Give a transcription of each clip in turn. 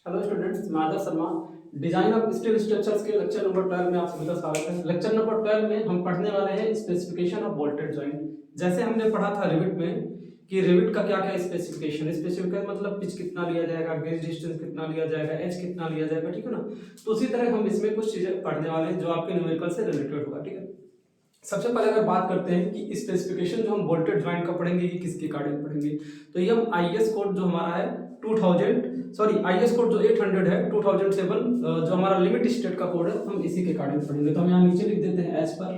Hello students, मैं Adarsh Sharma. Design of steel structures के lecture number 12 में आप सभी का स्वागत है। लेक्चर नंबर 12 में हम पढ़ने वाले हैं स्पेसिफिकेशन ऑफ बोल्टेड जॉइंट। जैसे हमने पढ़ा था रिविट में कि रिविट का क्या क्या स्पेसिफिकेशन मतलब पिच कितना लिया जाएगा, गेज डिस्टेंस कितना लिया जाएगा, एच कितना लिया जाएगा, ठीक है ना। तो उसी तरह हम इसमें कुछ चीजें पढ़ने वाले हैं जो आपके न्यूमेरिकल से रिलेटेड होगा, ठीक है। सबसे पहले अगर बात करते हैं कि स्पेसिफिकेशन जो हम बोल्टेड जॉइंट का पढ़ेंगे ये किसके अकॉर्डिंग पढ़ेंगे, तो ये हम आईएस कोड जो हमारा है 2000 सॉरी आईएस कोड जो 800 है 2007 जो हमारा लिमिट स्टेट का कोड है हम इसी के अकॉर्डिंग पढ़ेंगे। तो हम यहाँ नीचे लिख देते हैं एज पर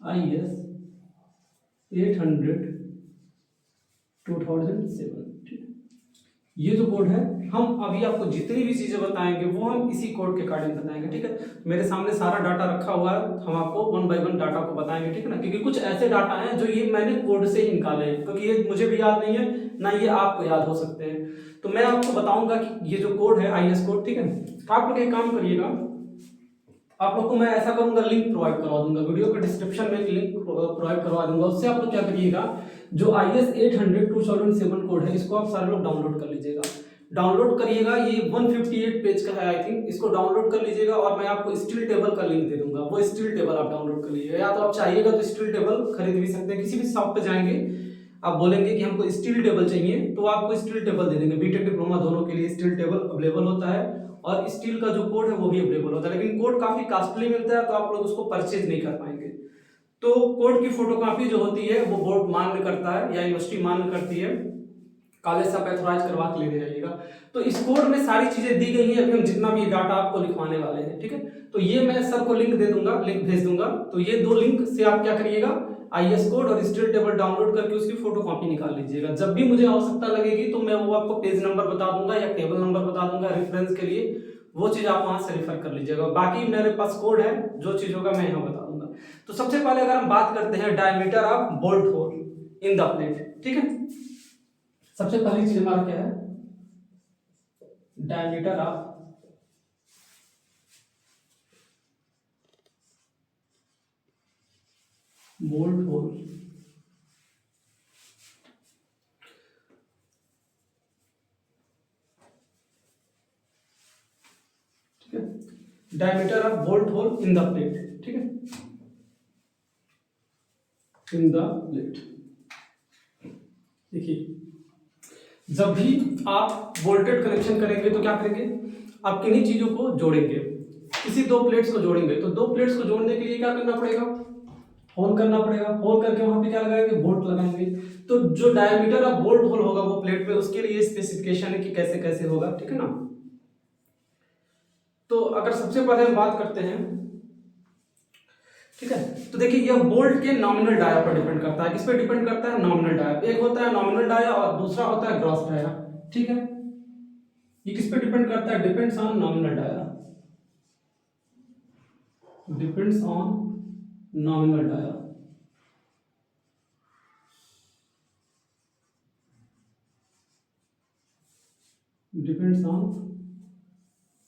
आईएस 800 2007, ठीक है। ये जो कोड है हम अभी आपको जितनी भी चीजें बताएंगे वो हम इसी कोड के अकॉर्डिंग बताएंगे, ठीक है। मेरे सामने सारा डाटा रखा हुआ है, हम आपको वन बाय वन डाटा को बताएंगे, ठीक है ना। क्योंकि कुछ ऐसे डाटा हैं जो ये मैंने कोड से ही निकाले हैं, क्योंकि ये मुझे भी याद नहीं है ना ये आपको याद हो सकते हैं। तो मैं आपको बताऊंगा कि ये जो कोड है आईएस कोड, ठीक है। आप लोग एक काम करिएगा, आप लोग को मैं ऐसा करूंगा लिंक प्रोवाइड करवा दूंगा, वीडियो के डिस्क्रिप्शन में एक लिंक प्रोवाइड करवा दूंगा। उससे आप लोग क्या करिएगा, जो आईएस 800 2007 कोड है इसको आप सारे लोग डाउनलोड कर लीजिएगा। डाउनलोड करिएगा, ये 158 पेज का है आई थिंक, इसको डाउनलोड कर लीजिएगा और मैं आपको स्टील टेबल का लिंक दे दूंगा। वो स्टील टेबल आप डाउनलोड कर लीजिएगा, या तो आप चाहिएगा तो स्टील टेबल खरीद भी सकते हैं। किसी भी शॉप पे जाएंगे आप बोलेंगे कि हमको स्टील टेबल चाहिए तो आपको स्टील टेबल दे देंगे। बीटेक डिप्लोमा दोनों के लिए स्टील टेबल अवेलेबल होता है और स्टील का जो कोड है वो भी अवेलेबल होता है, लेकिन कोड काफी कॉस्टली मिलता है तो आप लोग उसको परचेज नहीं कर पाएंगे। तो कोड की फोटोकॉपी जो होती है वो बोर्ड मान्य करता है या यूनिवर्सिटी मान्य करती है, कॉलेज से एथोराइज करवा के लेने जाइएगा। तो इस कोड में सारी चीजें दी गई हैं, अभी हम जितना भी डाटा आपको लिखवाने वाले हैं, ठीक है। तो ये मैं सर को लिंक दे दूंगा, लिंक भेज दूंगा। तो ये दो लिंक से आप क्या करिएगा, आईएस कोड और स्टील टेबल डाउनलोड करके उसकी फोटो कॉपी निकाल लीजिएगा। जब भी मुझे आवश्यकता लगेगी तो मैं वो आपको पेज नंबर बता दूंगा या टेबल नंबर बता दूंगा रेफरेंस के लिए, वो चीज आप वहां से रेफर कर लीजिएगा। बाकी मेरे पास कोड है, जो चीज होगा मैं यहाँ बता दूंगा। तो सबसे पहले अगर हम बात करते हैं diameter of bolt hole in the plate, ठीक है। सबसे पहली चीज हमारा क्या है, डायमीटर ऑफ बोल्ट होल। ठीक है, diameter of bolt hole in the plate, ठीक है, इन द प्लेट। देखिए, जब भी आप बोल्टेड कनेक्शन करेंगे तो क्या करेंगे, आप किन्हीं चीजों को जोड़ेंगे, किसी दो प्लेट्स को जोड़ेंगे। तो दो प्लेट्स को जोड़ने के लिए क्या करना पड़ेगा, होल करना पड़ेगा। होल करके वहां पे क्या लगाएंगे, बोल्ट लगाएंगे। तो जो डायमीटर ऑफ बोल्ट होल होगा वो प्लेट पे, उसके लिए स्पेसिफिकेशन है कि कैसे कैसे होगा, ठीक है ना। तो अगर सबसे पहले हम बात करते हैं, ठीक है, तो देखिए यह बोल्ट के नॉमिनल डाया पर डिपेंड करता है। किस पे डिपेंड करता है, नॉमिनल डाया। एक होता है नॉमिनल डाया और दूसरा होता है ग्रॉस डाया, ठीक है। ये किस पे डिपेंड करता है, depends on nominal dia, depends on nominal dia. Depends on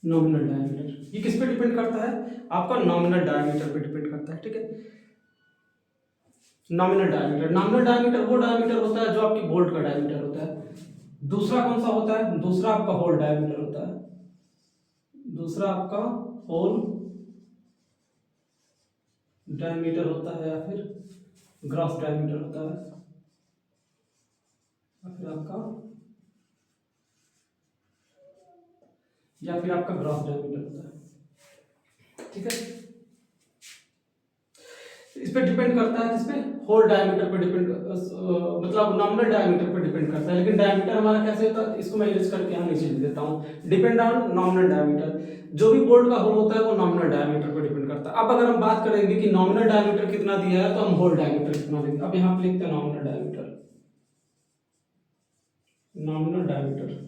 nominal diameter. ये किस पे डिपेंड करता है, आपका नॉमिनल डायमीटर पे डिपेंड करता है, ठीक है। नॉमिनल डायमीटर, नॉमिनल डायमीटर वो डायमीटर होता है जो आपकी बोल्ट का डायमीटर होता है। दूसरा कौन सा होता है, दूसरा आपका होल डायमीटर होता है। दूसरा आपका होल डायमीटर होता है या फिर ग्रॉस डायमीटर होता है, या फिर आपका ग्रॉस डायमीटर होता है, ठीक है। इस पे डिपेंड करता है, किस पे, होल डायमीटर पे डिपेंड, मतलब नॉमिनल डायमीटर पे डिपेंड करता है। लेकिन डायमीटर हमारा कैसे होता है, इसको मैं इरेज करके यहाँ नीचे लिख देता हूँ, डिपेंड ऑन नॉमिनल डायमीटर। जो भी बोल्ट का होल होता है वो नॉमिनल डायमीटर पे डिपेंड करता है। अब अगर हम बात करेंगे कि नॉमिनल डायमीटर कितना दिया है, तो हम होल डायमीटर कितना देंगे। अब यहाँ पे लिखते हैं नॉमिनल डायमीटर, नॉमिनल डायमीटर,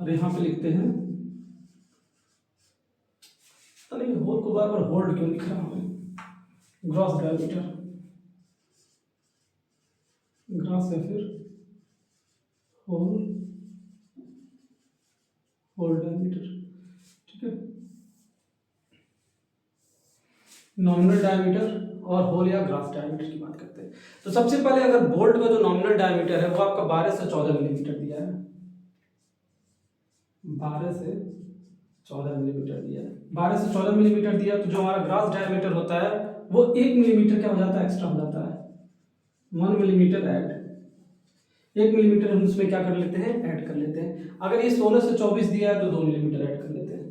और यहाँ पे लिखते हैं, तो नहीं होल को बार बार होल्ड क्यों लिख रहा हूं, ग्रॉस डायमीटर, ग्रॉस या फिर होल, होल डायमीटर, ठीक है। नॉमिनल डायमीटर और होल या ग्रास डायमीटर की बात करते हैं। तो सबसे पहले अगर बोल्ट का जो नॉमिनल डायमीटर है वो आपका 12 से 14 मिलीमीटर दिया है, 12 से 14 मिलीमीटर दिया है, 12 से 14 मिलीमीटर दिया, तो जो हमारा ग्रास डायमीटर होता है वो 1 मिलीमीटर क्या हो जाता है, एक्स्ट्रा हो जाता है, 1 मिलीमीटर ऐड, 1 मिलीमीटर हम उसमें क्या कर लेते हैं, ऐड कर लेते हैं। अगर ये 16 से 24 दिया है तो 2 मिलीमीटर ऐड कर लेते हैं।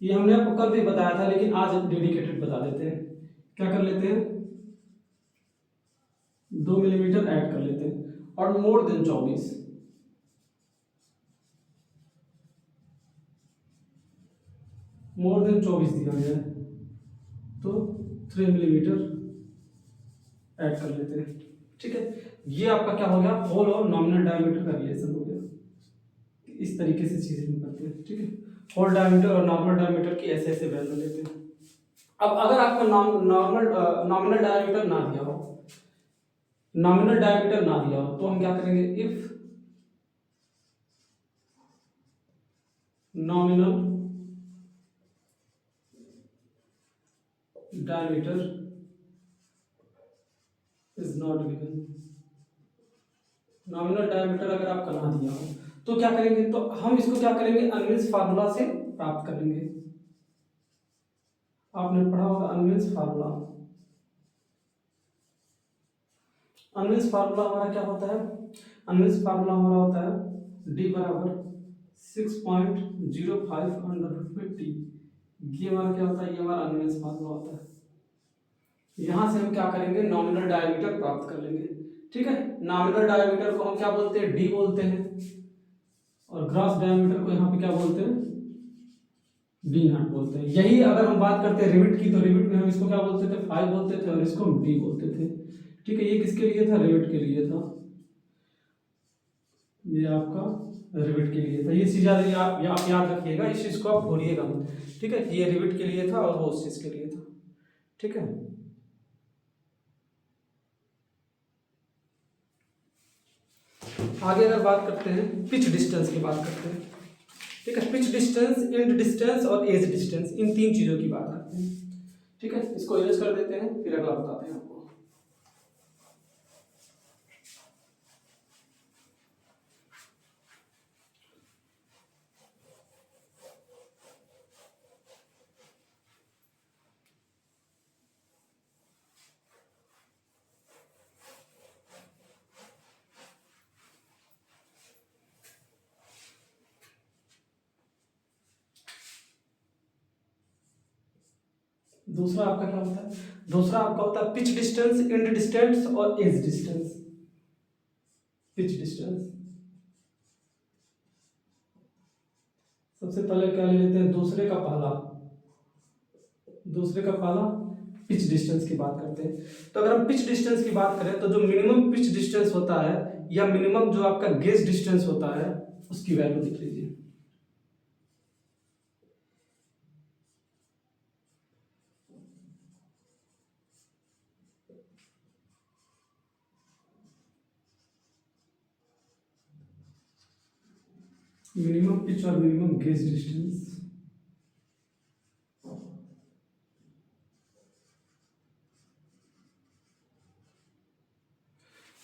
ये हमने आपको कल भी बताया था लेकिन आज डेडिकेटेड बता देते हैं। क्या कर लेते हैं, 2 मिलीमीटर ऐड कर लेते हैं। और मोर देन 24, मोर देन 24 दिया गया है तो 3 मिलीमीटर ऐड कर लेते हैं। ठीक है, ये आपका क्या हो गया, होल और नॉमिनल डायमीटर का रिलेशन हो गया। इस तरीके से चीजें हम करते हैं। ठीक है, होल डायमीटर और नॉर्मल डायमीटर की ऐसे ऐसे वैल्यू लेते हैं। अब अगर आपका नॉमिनल डायमीटर ना दिया हो, नॉमिनल डायमीटर ना दिया हो तो हम क्या करेंगे, if nominal diameter is not given, nominal diameter अगर आपका ना दिया हो तो क्या करेंगे, तो हम इसको क्या करेंगे, अनविल्स फार्मूला से प्राप्त करेंगे। आपने पढ़ा होगा अनविल्स फार्मूला। अनविल्स फार्मूला हमारा क्या होता है, अनविल्स फार्मूला हमारा होता है d बराबर 6.05 अंडर 50। ये हमारा क्या होता है, ये हमारा अनविल्स फार्मूला होता है। यहां से हम क्या करेंगे, नॉमिनल डायमीटर प्राप्त कर लेंगे। ठीक है, नॉमिनल डायमीटर को हम क्या बोलते हैं, d बोलते हैं, और ग्रॉस डायमीटर को यहाँ पे क्या बोलते हैं, डी नॉट बोलते हैं। यही अगर हम बात करते हैं रिविट की, तो रिविट में हम इसको क्या बोलते थे, 5 बोलते थे और इसको हम डी बोलते थे। ठीक है, ये किसके लिए था, रिविट के लिए था, ये आपका रिविट के लिए था। ये चीज आप याद रखिएगा, इस चीज को आप भूलिएगा मत। ठीक है, ये रिविट के लिए था और वो उस चीज के लिए था। ठीक है, आगे अगर बात करते हैं पिच डिस्टेंस की बात करते हैं। ठीक है, पिच डिस्टेंस, एंड डिस्टेंस और एज डिस्टेंस, इन 3 चीजों की बात करते हैं। ठीक है, इसको इरेज कर देते हैं, फिर अगला बताते हैं आपको। दूसरा आपका क्या होता है, दूसरा आपका होता है पिच डिस्टेंस, एंड डिस्टेंस और एज डिस्टेंस। पिच डिस्टेंस सबसे पहले क्या ले लेते हैं, दूसरे का पहला पिच डिस्टेंस की बात करते हैं। तो अगर हम पिच डिस्टेंस की बात करें तो जो मिनिमम पिच डिस्टेंस होता है या मिनिमम जो आपका गेज डिस्टेंस होता है उसकी वैल्यू लिख लीजिए। मिनिमम पिच और मिनिमम गेज डिस्टेंस,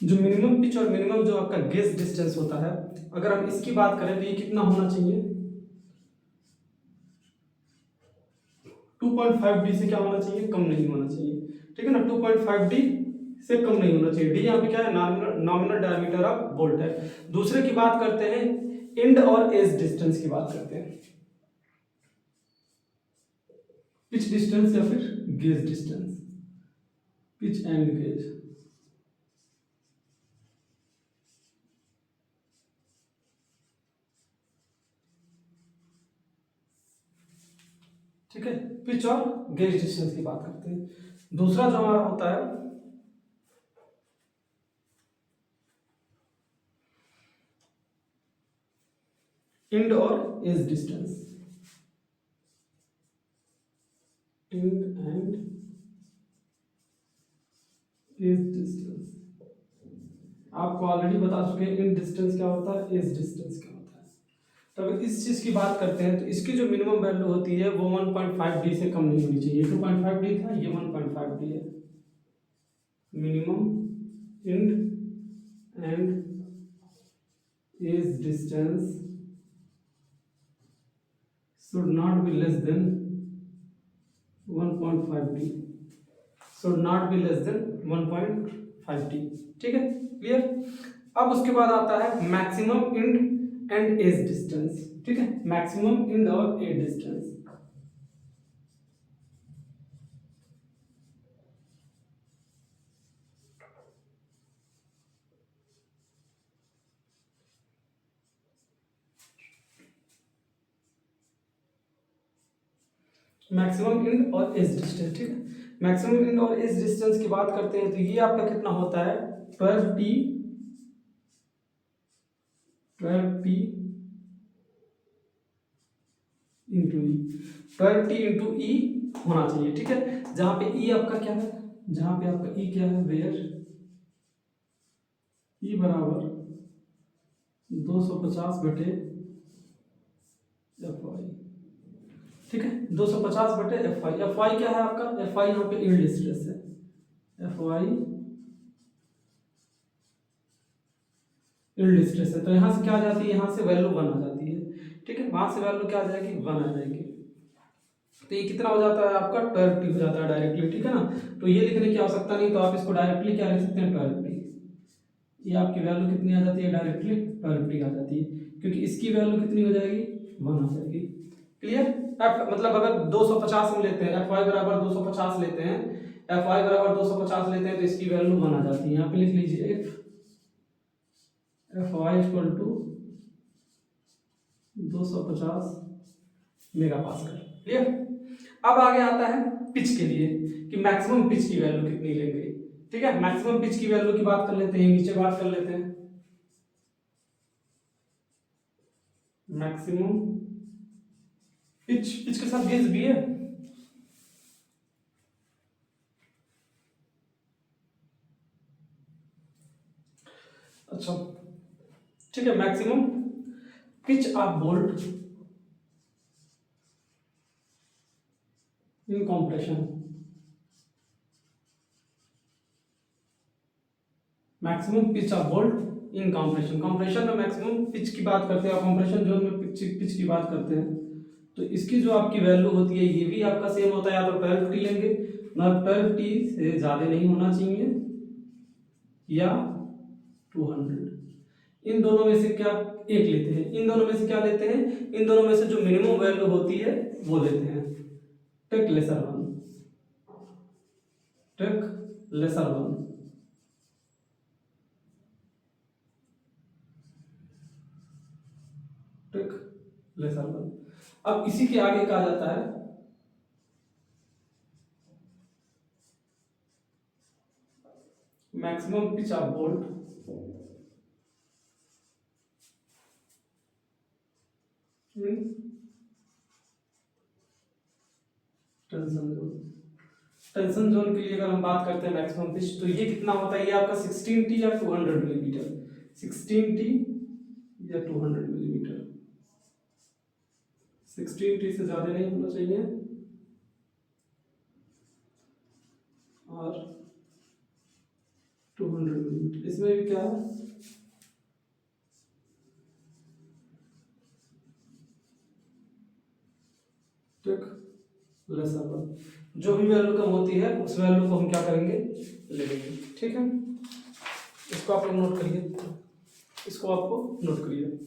जो मिनिमम पिच और मिनिमम जो आपका गेज डिस्टेंस होता है, अगर हम इसकी बात करें तो ये कितना होना चाहिए, 2.5d से क्या होना चाहिए, कम नहीं होना चाहिए। ठीक है ना, 2.5d से कम नहीं होना चाहिए। डी यहाँ पे क्या है, नॉमिनल डायमीटर ऑफ बोल्ट है। दूसरे की बात करते हैं, एंड और एज डिस्टेंस की बात करते हैं, पिच डिस्टेंस या फिर gauge distance, pitch and gauge. ठीक है, पिच और गेज डिस्टेंस की बात करते हैं। दूसरा जो हमारा होता है एंड और edge distance, end end edge distance. आपको ऑलरेडी बता चुके हैं एंड डिस्टेंस क्या होता है, एज डिस्टेंस क्या होता है। तो अगर इस चीज की बात करते हैं तो इसकी जो मिनिमम वैल्यू होती है वो 1.5d से कम नहीं होनी चाहिए। 2.5d था, ये 1.5d है। minimum end and edge distance should not be less than 1.5t, should not be less than 1.5t। ठीक है, क्लियर। अब उसके बाद आता है maximum end and edge distance. ठीक है, मैक्सिमम इंड और एज डिस्टेंस। मैक्सिमम इंड और एज डिस्टेंस। ठीक है, मैक्सिमम इंड और एज डिस्टेंस की बात करते हैं तो ये आपका कितना होता है 12t, 12t इंटू ई, 12t इंटू ई होना चाहिए। ठीक है, जहां पे ई आपका क्या है, जहां पे आपका ई क्या है, वेयर ई बराबर 250 बटे एफ वाई। ठीक है, 250 बटे एफ वाई। एफ वाई क्या है आपका, एफ वाई यहाँ पे यील्ड स्ट्रेस है, एफ वाई यील्ड स्ट्रेस है। तो यहाँ से क्या आ जाती है, यहाँ से वैल्यू 1 आ जाती है। ठीक है, वहां से वैल्यू क्या आ जाएगी, 1 आ जाएगी। तो ये कितना हो जाता है आपका 12t हो जाता है डायरेक्टली। ठीक है ना, तो ये लिखने की आवश्यकता नहीं, तो आप इसको डायरेक्टली क्या लिख सकते हैं 12t। ये आपकी वैल्यू कितनी आ जाती है डायरेक्टली 12t आ जाती है, क्योंकि इसकी वैल्यू कितनी हो जाएगी 1 आ जाएगी। क्लियर। एफ मतलब अगर 250 हम लेते हैं, एफ वाई बराबर 250 लेते हैं, एफ वाई बराबर 250 लेते हैं तो इसकी वैल्यू 1 आ जाती है। यहाँ पे लिख लीजिए F Y equal to 250 mega pascal. Clear. अब आगे आता है पिच के लिए कि मैक्सिमम पिच की वैल्यू कितनी लेंगे। ठीक है, मैक्सिमम पिच की वैल्यू की बात कर लेते हैं, नीचे बात कर लेते हैं। मैक्सिमम पिच, पिच के साथ गेज भी है। अच्छा, ठीक है, maximum pitch of bolt in compression. Maximum pitch of bolt in compression. Compression में मैक्सिमम पिच की बात करते हैं, कॉम्प्रेशन जोन में पिच की बात करते हैं। तो इसकी जो आपकी वैल्यू होती है ये भी आपका सेम होता है, या तो 12t लेंगे, मतलब 12t से ज्यादा नहीं होना चाहिए, या 200। इन दोनों में से क्या एक लेते हैं, इन दोनों में से क्या लेते हैं, इन दोनों में से जो मिनिमम वैल्यू होती है वो लेते हैं। Take lesser one, take lesser one. Take lesser one. अब इसी के आगे कहा जाता है maximum pitch of bolt tension zone. Tension zone के लिए अगर हम बात करते हैं मैक्सिमम पिच, तो ये कितना होता है, ये आपका 16t या 200 मिलीमीटर, 16t या 200 मिलीमीटर। 16t से ज्यादा नहीं होना चाहिए और 200 मिलीमीटर। इसमें भी क्या है, ठीक, लेसर वन। जो भी वैल्यू कम होती है उस वैल्यू को हम क्या करेंगे, ले लेंगे। ठीक है, इसको आप लोग नोट करिए, इसको आपको नोट करिए।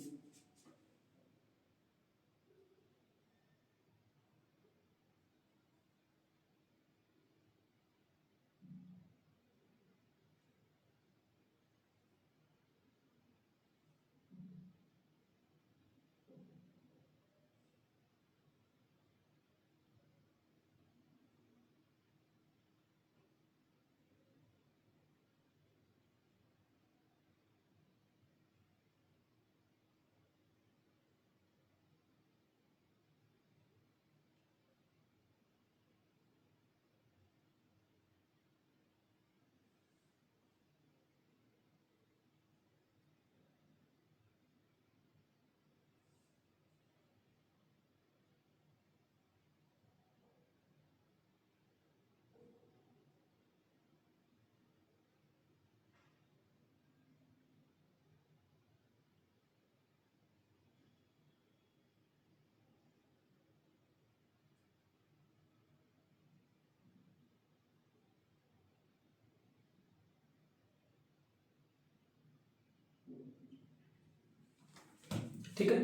ठीक है,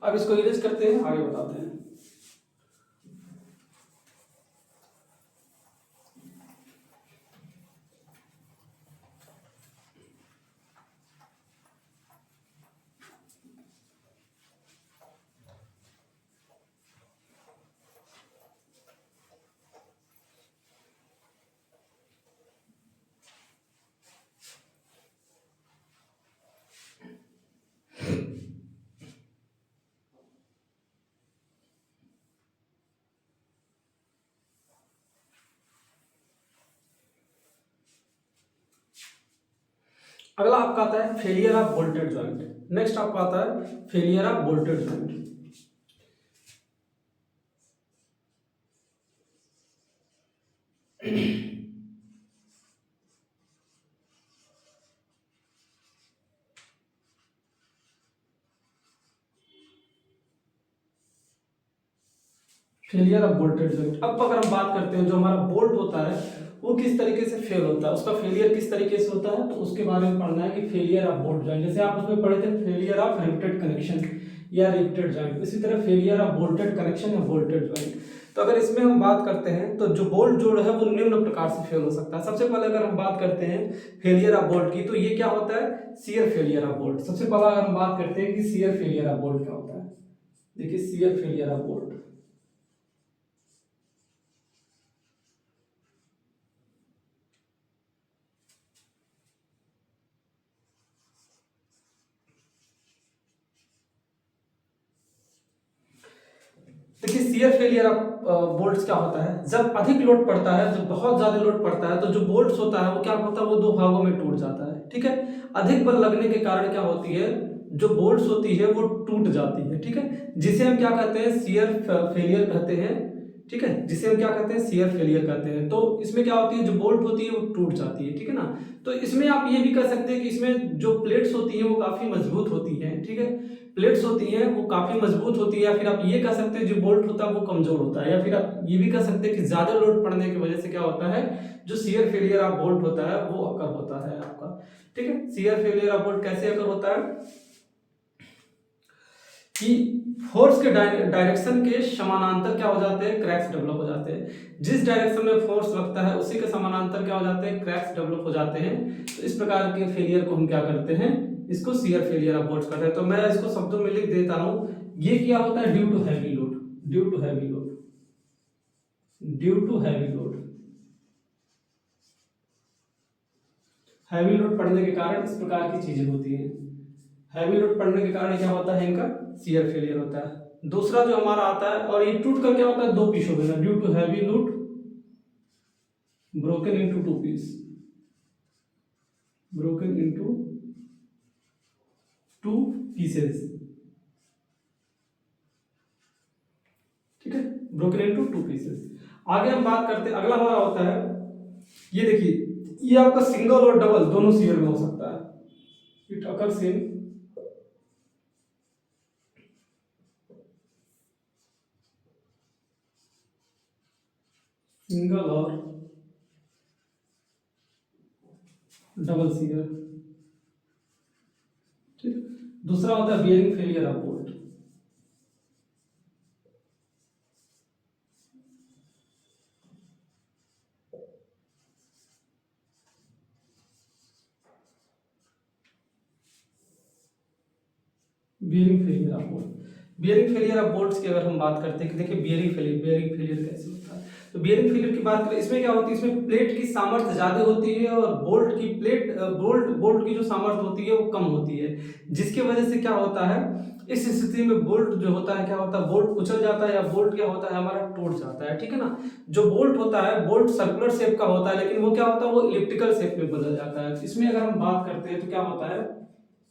अब इसको इरेज करते हैं, आगे बताते हैं। अगला आपका आता है failure of bolted joint. Next आपका आता है failure of bolted joint. Failure of bolted joint. अब अगर हम बात करते हैं जो हमारा बोल्ट होता है वो किस तरीके से फेल होता है, उसका फेलियर किस तरीके से होता है, तो उसके बारे में पढ़ना है कि फेलियर ऑफ बोल्ट जॉइंट। जैसे आप उसमें पढ़े थे फेलियर ऑफ रिवेटेड कनेक्शन या रिवेटेड जॉइंट, इसी तरह फेलियर ऑफ बोल्टेड कनेक्शन या बोल्टेड जॉइंट। तो अगर इसमें हम बात करते हैं तो जो बोल्ट जोड़ है वो निम्न प्रकार से फेल हो सकता है। सबसे पहले अगर हम बात करते हैं फेलियर ऑफ बोल्ट की, तो ये क्या होता है, शियर फेलियर ऑफ बोल्ट। सबसे पहला अगर हम बात करते हैं कि शियर फेलियर ऑफ बोल्ट क्या होता है, देखिए शियर फेलियर ऑफ बोल्ट। देखिए शियर फेलियर ऑफ बोल्ट्स क्या होता है, जब अधिक लोड पड़ता है, जब बहुत ज्यादा लोड पड़ता है तो जो बोल्ट्स होता है वो क्या होता है, वो दो भागों में टूट जाता है। ठीक है, अधिक बल लगने के कारण क्या होती है, जो बोल्ट्स होती है वो टूट जाती है। ठीक है, जिसे हम क्या कहते हैं, शियर फेलियर कहते हैं। ठीक है, जिसे हम क्या कहते हैं, शियर फेलियर कहते हैं। तो इसमें क्या होती है, जो बोल्ट होती है वो टूट जाती है। ठीक है ना, तो इसमें आप ये भी कह सकते हैं कि इसमें जो प्लेट्स होती है वो काफी मजबूत होती है। ठीक है, प्लेट्स होती हैं वो काफी मजबूत होती है, या फिर आप ये कह सकते हैं जो बोल्ट होता है वो कमजोर होता है, या फिर आप ये भी कह सकते हैं कि ज्यादा लोड पड़ने की वजह से क्या होता है, जो शियर फेलियर ऑफ बोल्ट होता है वो अकर होता है आपका। ठीक है, शियर फेलियर ऑफ बोल्ट कैसे अकर होता है कि फोर्स के डायरेक्शन के समानांतर क्या हो जाते हैं, क्रैक्स डेवलप हो जाते हैं। जिस डायरेक्शन में फोर्स लगता है उसी के समानांतर क्या हो जाते हैं, क्रैक्स डेवलप हो जाते हैं। तो इस प्रकार के फेलियर को हम क्या करते हैं, इसको शियर फेलियर ऑफ बोल्ट्स कहते हैं। तो मैं इसको शब्दों में लिख देता हूं, ये क्या होता है, due to heavy load, due to heavy load, due to heavy load. Heavy load पड़ने के कारण इस प्रकार की चीजें होती हैं। हैवी लोड पड़ने के कारण क्या होता है, इनका शियर फेलियर होता है। दूसरा जो हमारा आता है, और ये टूट कर क्या होता है, दो पीस हो गया, due to heavy load broken into two piece, broken into two pieces. ठीक है, ब्रोकन इनटू टू पीसेस। आगे हम बात करते हैं, अगला हमारा होता है, ये देखिए, ये आपका सिंगल और डबल दोनों शियर में हो सकता है। इट अकर्स इन सिंगल और डबल शियर। ठीक, दूसरा होता है bearing failure of bolt. Bearing failure of bolt, bearing failure of bolts की अगर हम बात करते हैं कि देखिए बियरिंग फेलियर कैसे होता है, तो बियरिंग फेलियर की बात करें, इसमें क्या होती है, इसमें प्लेट की सामर्थ्य ज्यादा होती है और बोल्ट की बोल्ट की जो सामर्थ्य होती है वो कम होती है, जिसकी वजह से क्या होता है, इस स्थिति में बोल्ट जो होता है क्या होता है, बोल्ट कुचल जाता है, या बोल्ट क्या होता है हमारा टूट जाता है। ठीक है ना, जो बोल्ट होता है, बोल्ट सर्कुलर शेप का होता है, लेकिन वो क्या होता है, वो इलिप्टिकल शेप में बदल जाता है। इसमें अगर हम बात करते हैं तो क्या होता है,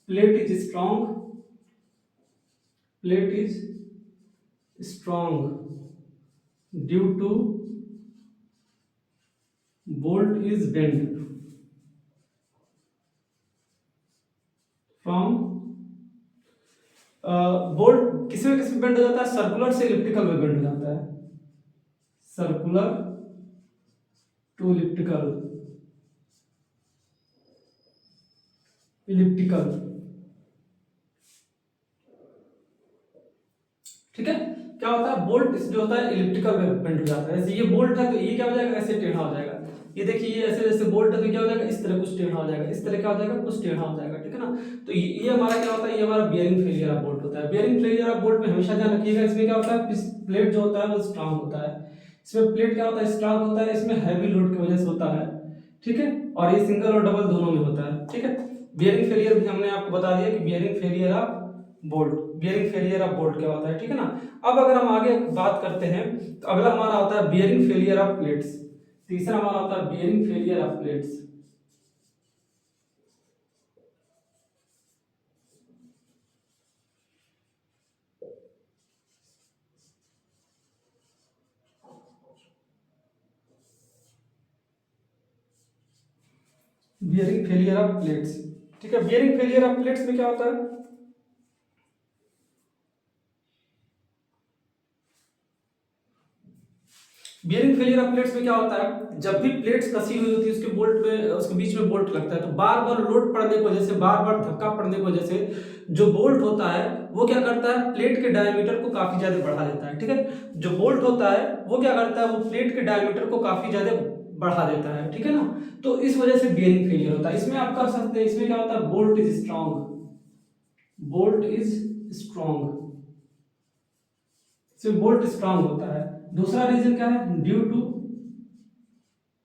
plate is strong, plate is strong due to bolt is bent from bolt किसी में बेंड हो जाता है, सर्कुलर से इलिप्टिकल में बेंड हो जाता है, सर्कुलर टू इलिप्टिकल, इलिप्टिकल। क्या होता है, बोल्ट जो होता है इलिप्टिकल बेंड हो जाता है। जैसे ये बोल्ट है तो ये क्या हो जाएगा, ऐसे टेढ़ा हो जाएगा। ये देखिए ये ऐसे जैसे बोल्ट है तो क्या हो जाएगा, इस तरह कुछ टेढ़ा हो जाएगा, इस तरह क्या हो जाएगा, कुछ टेढ़ा हो जाएगा, ठीक है ना। तो ये हमारा क्या होता है, ये हमारा बियरिंग फेलियर ऑफ बोल्ट होता है। बियरिंग फेलियर ऑफ बोल्ट में हमेशा ध्यान रखिएगा, इसमें क्या होता है, प्लेट जो होता है वो स्ट्रांग होता है। इसमें प्लेट क्या होता है, स्ट्रांग होता है, इसमें हैवी लोड की वजह से होता है, ठीक है। और ये सिंगल और डबल दोनों में होता है, ठीक है। बियरिंग फेलियर भी हमने आपको बता दिया कि bearing failure of bolt, bearing failure of bolt क्या होता है, ठीक है ना। अब अगर हम आगे बात करते हैं तो अगला हमारा होता है बियरिंग फेलियर ऑफ प्लेट्स। तीसरा हमारा होता है bearing failure of plates. Bearing failure of plates, ठीक है। बियरिंग फेलियर ऑफ प्लेट्स में क्या होता है, बियरिंग फेलियर ऑफ प्लेट्स में क्या होता है, जब भी प्लेट्स कसी हुई होती है उसके बोल्ट में, उसके बीच में बोल्ट लगता है, तो बार बार लोड पड़ने की वजह से, बार बार धक्का पड़ने की वजह से जो बोल्ट होता है वो क्या करता है, प्लेट के डायमीटर को काफी ज्यादा बढ़ा देता है, ठीक है। जो बोल्ट होता है वो क्या करता है, वो प्लेट के डायमीटर को काफी ज्यादा बढ़ा देता है, ठीक है ना। तो इस वजह से बियरिंग फेलियर होता है। इसमें आप कर सकते हैं, इसमें क्या होता है, bolt is strong, bolt is strong, इसमें बोल्ट स्ट्रांग होता है। दूसरा रीजन क्या है, due to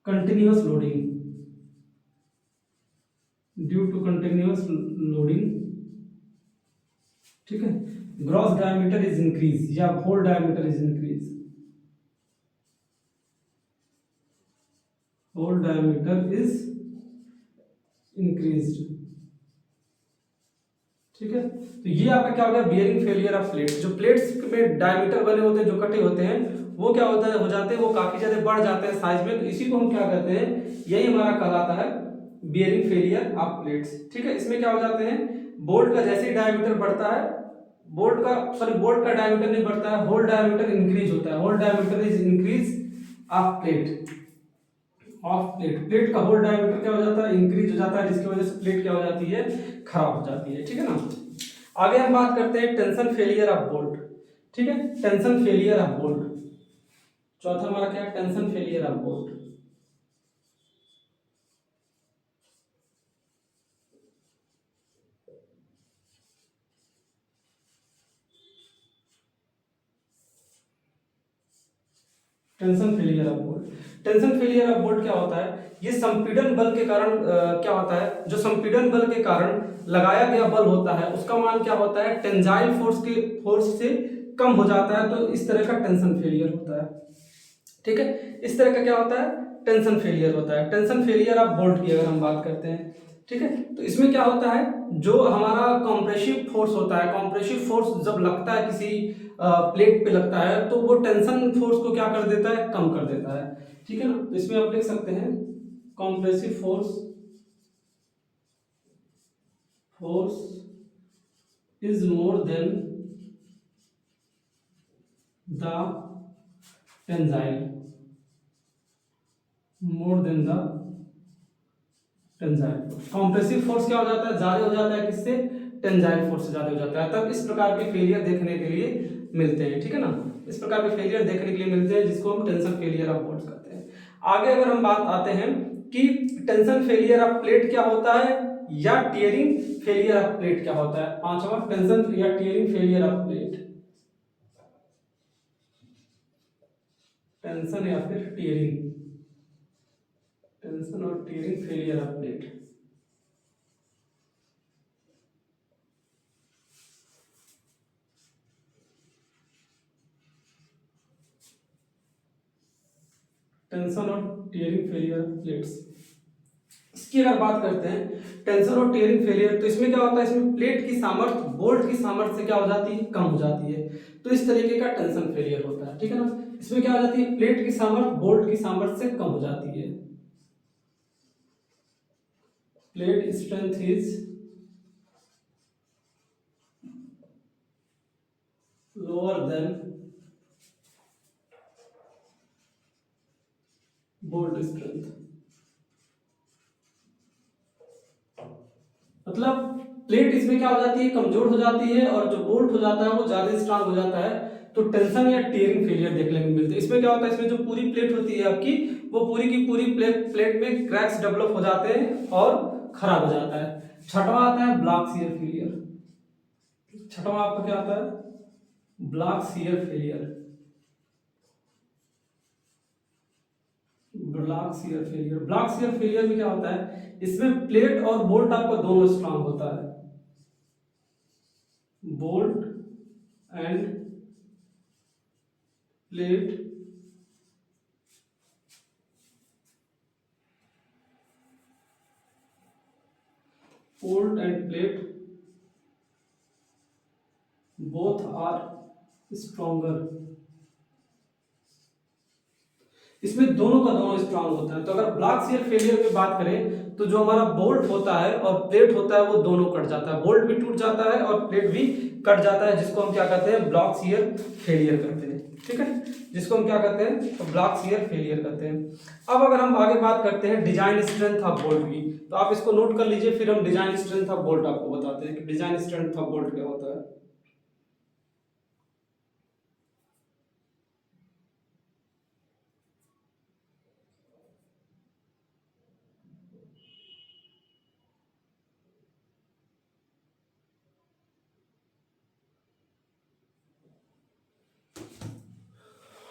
continuous loading, due to continuous loading, ठीक है। ग्रॉस डायमीटर इज इंक्रीज या hole diameter is increase, hole diameter is increased, ठीक है। तो ये आपका क्या हो गया, बियरिंग फेलियर ऑफ प्लेट्स। जो प्लेट्स में डायमीटर बने होते हैं, जो कटे होते हैं, वो क्या होता है, हो जाते हैं, वो काफी ज्यादा बढ़ जाते हैं साइज में, तो इसी को हम क्या कहते हैं, यही हमारा कहलाता है बियरिंग फेलियर ऑफ प्लेट्स, ठीक है। इसमें क्या हो जाते हैं, बोल्ट का जैसे ही डायमीटर बढ़ता है, बोल्ट का डायमीटर नहीं बढ़ता है, होल डायमीटर इंक्रीज होता है, hole diameter is increase of plate, of plate, plate का होल डायमीटर क्या हो जाता है, इंक्रीज हो जाता है, जिसकी वजह से प्लेट क्या हो जाती है, खराब हो जाती है, ठीक है ना। आगे हम बात करते हैं टेंशन फेलियर ऑफ बोल्ट, ठीक है, टेंशन फेलियर ऑफ बोल्ट। चौथा हमारा क्या है, tension failure of bolt. Tension failure of bolt, tension failure of bolt क्या होता है, ये संपीड़न बल के कारण क्या होता है, जो संपीड़न बल के कारण लगाया गया बल होता है उसका मान क्या होता है, टेंजाइल फोर्स से कम हो जाता है, तो इस तरह का टेंशन फेलियर होता है, ठीक है। इस तरह का क्या होता है, टेंशन फेलियर होता है। टेंशन फेलियर ऑफ बोल्ट की अगर हम बात करते हैं, ठीक है, तो इसमें क्या होता है, जो हमारा कॉम्प्रेसिव फोर्स होता है, कॉम्प्रेसिव फोर्स जब लगता है किसी प्लेट पे लगता है तो वो टेंशन फोर्स को क्या कर देता है, कम कर देता है, ठीक है ना। तो इसमें आप लिख सकते हैं compressive force, force is more than the tensile, more than the tensile. Compressive force क्या हो जाता है, ज्यादा हो जाता है किससे, टेंजाइल फोर्स से ज्यादा हो जाता है, तब इस प्रकार के फेलियर देखने के लिए मिलते हैं, ठीक है ना। इस प्रकार के फेलियर देखने के लिए मिलते हैं जिसको हम टेंशन फेलियर ऑफ बोल्ट कहते हैं। आगे अगर हम बात आते हैं कि टेंशन फेलियर ऑफ प्लेट क्या होता है या टियरिंग फेलियर ऑफ प्लेट क्या होता है, पांचवा टेंशन या tearing failure of plate, tension या फिर टियरिंग, टेंशन और tearing failure of plate. Tension और टियरिंग फेलियर प्लेट्स, इसकी अगर बात करते हैं टेंशन और टियरिंग फेलियर, तो इसमें क्या होता है, इसमें प्लेट की सामर्थ्य बोल्ट की सामर्थ्य से क्या हो जाती है, कम हो जाती है, तो इस तरीके का टेंशन फेलियर होता है, ठीक है ना। इसमें क्या हो जाती है, प्लेट की सामर्थ्य बोल्ट की सामर्थ्य से कम हो जाती है, plate strength is lower than bolt strength, मतलब प्लेट इसमें क्या हो जाती है, कमजोर हो जाती है, और जो बोल्ट हो जाता है वो ज्यादा स्ट्रांग हो जाता है, तो टेंशन या टीयरिंग फेलियर देखने को मिलते हैं। इसमें क्या होता है, इसमें जो पूरी प्लेट होती है आपकी, वो पूरी की पूरी प्लेट में क्रैक्स डेवलप हो जाते हैं और खराब हो जाता है। छठवां आता है ब्लॉक शियर फेलियर। छठवां आपका क्या आता है, block shear failure. Block shear failure, block shear failure में क्या होता है, इसमें प्लेट और बोल्ट आपका दोनों स्ट्रांग होता है, bolt and plate bolt and plate both are stronger. इसमें दोनों का दोनों स्ट्रांग होता है। तो अगर ब्लॉक शियर फेलियर की बात करें तो जो हमारा बोल्ट होता है और प्लेट होता है वो दोनों कट जाता है, बोल्ट भी टूट जाता है और प्लेट भी कट जाता है, जिसको हम क्या कहते हैं, ब्लॉक शियर फेलियर कहते हैं। ठीक है, जिसको हम क्या कहते हैं, तो ब्लॉक शियर फेलियर कहते हैं। अब अगर हम आगे बात करते हैं डिजाइन स्ट्रेंथ ऑफ बोल्ट की, तो आप इसको नोट कर लीजिए, फिर हम डिजाइन स्ट्रेंथ ऑफ बोल्ट आपको बताते हैं कि डिजाइन स्ट्रेंथ ऑफ बोल्ट क्या होता है।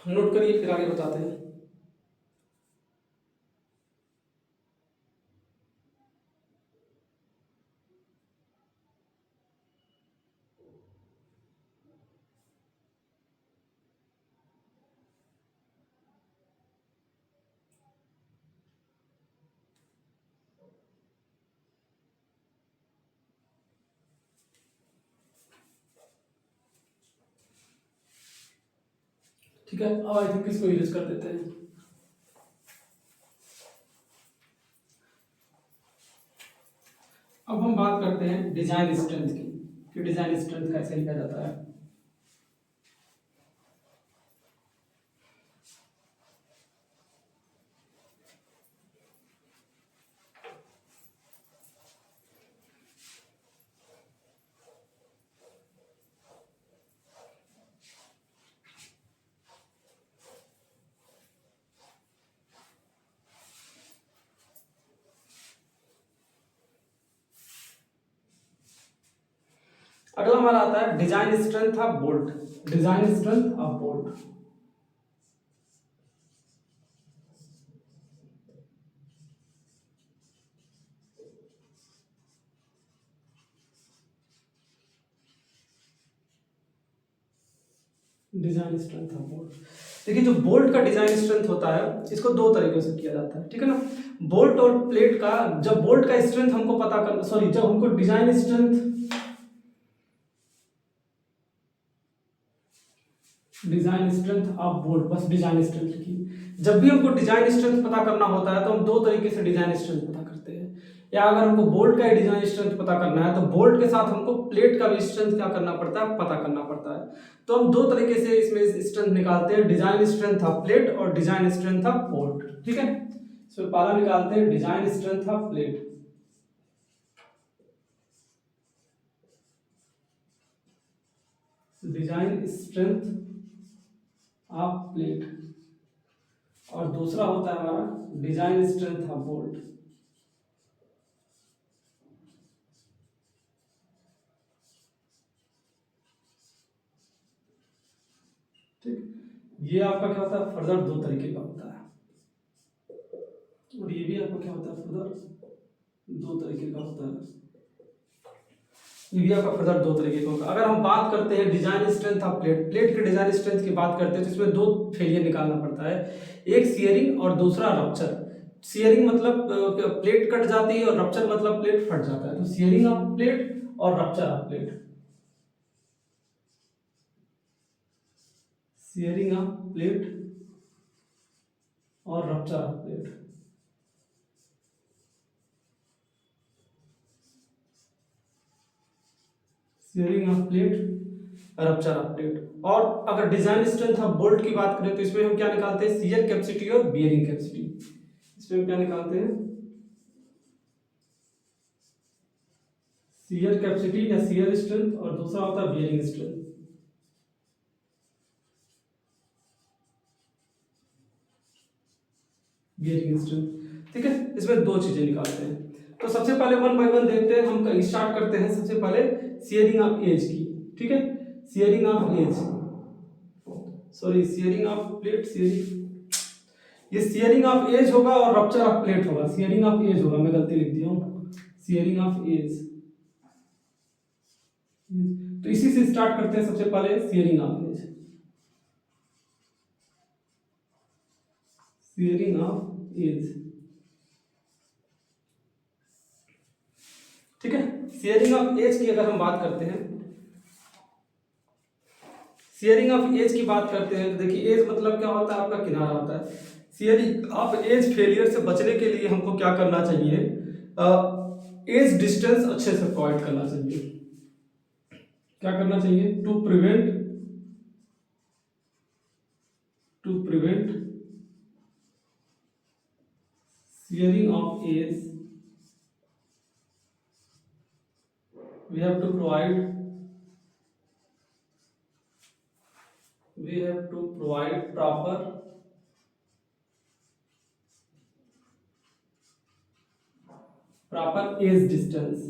नोट करिए, फिर आगे बताते हैं। ठीक है, अब आई थिंक इसको यूज कर देते हैं। अब हम बात करते हैं डिजाइन स्ट्रेंथ की, कि डिजाइन स्ट्रेंथ कैसे लिखा जाता है। अगला हमारा आता है design strength of bolt. Design strength of bolt, design strength of bolt. देखिए, जो बोल्ट का डिजाइन स्ट्रेंथ होता है इसको दो तरीकों से किया जाता है, ठीक है ना। बोल्ट और प्लेट का, जब बोल्ट का स्ट्रेंथ हमको पता कर, सॉरी, जब हमको design strength, design strength of bolt, बस डिजाइन स्ट्रेंथ लिखिए। जब भी हमको डिजाइन स्ट्रेंथ पता करना होता है तो हम दो तरीके से डिजाइन स्ट्रेंथ पता करते हैं। या अगर हमको बोल्ट का डिजाइन स्ट्रेंथ पता करना है तो बोल्ट के साथ हमको प्लेट का भी स्ट्रेंथ क्या करना पड़ता है, पता करना पड़ता है। तो हम दो तरीके से इसमें स्ट्रेंथ निकालते हैं, डिजाइन स्ट्रेंथ ऑफ प्लेट और डिजाइन स्ट्रेंथ ऑफ बोल्ट। ठीक है, इसमें पहला निकालते हैं design strength of plate. Design strength of plate, और दूसरा होता है हमारा डिजाइन स्ट्रेंथ ऑफ बोल्ट। ठीक, ये आपका क्या होता है, फर्दर दो तरीके का होता है, और ये भी आपका क्या होता है, फर्दर दो तरीके का होता है। ये भी आपका फर्दर दो तरीके का होगा। अगर हम बात करते हैं design strength of plate, plate के डिजाइन स्ट्रेंथ की बात करते हैं तो इसमें दो फेलियर निकालना पड़ता है, एक सियरिंग और दूसरा रप्चर। सियरिंग मतलब प्लेट कट जाती है और रप्चर मतलब प्लेट फट जाता है। तो सियरिंग ऑफ प्लेट और rupture of plate, shearing of plate और rupture of plate. Shearing of plate, rupture of plate. और अगर डिजाइन स्ट्रेंथ ऑफ बोल्ट की बात करें तो इसमें हम क्या निकालते हैं, शियर कैपेसिटी और बियरिंग कैपेसिटी। इसमें हम क्या निकालते हैं, शियर कैपेसिटी या शियर स्ट्रेंथ, और दूसरा होता है बियरिंग स्ट्रेंथ। Bearing strength. ठीक है, इसमें दो चीजें निकालते हैं। तो सबसे पहले वन बाय वन देखते हैं, हम स्टार्ट करते हैं सबसे पहले शेयरिंग ऑफ एज की। ठीक है, shearing of edge, sorry shearing of plate, shearing, ये शेयरिंग ऑफ एज होगा और रप्चर ऑफ प्लेट होगा। शेयरिंग ऑफ एज होगा, मैं गलती लिख दिया हूँ, शेयरिंग ऑफ एज। तो इसी से स्टार्ट करते हैं सबसे पहले shearing of edge. Shearing of edge, ठीक है। शेयरिंग ऑफ एज की अगर हम बात करते हैं, शेयरिंग ऑफ एज की बात करते हैं तो देखिए एज मतलब क्या होता है, आपका किनारा होता है। शेयरिंग ऑफ एज फेलियर से बचने के लिए हमको क्या करना चाहिए, एज डिस्टेंस अच्छे से प्रोवाइड करना चाहिए। क्या करना चाहिए, to prevent shearing of edge we have to provide proper age distance।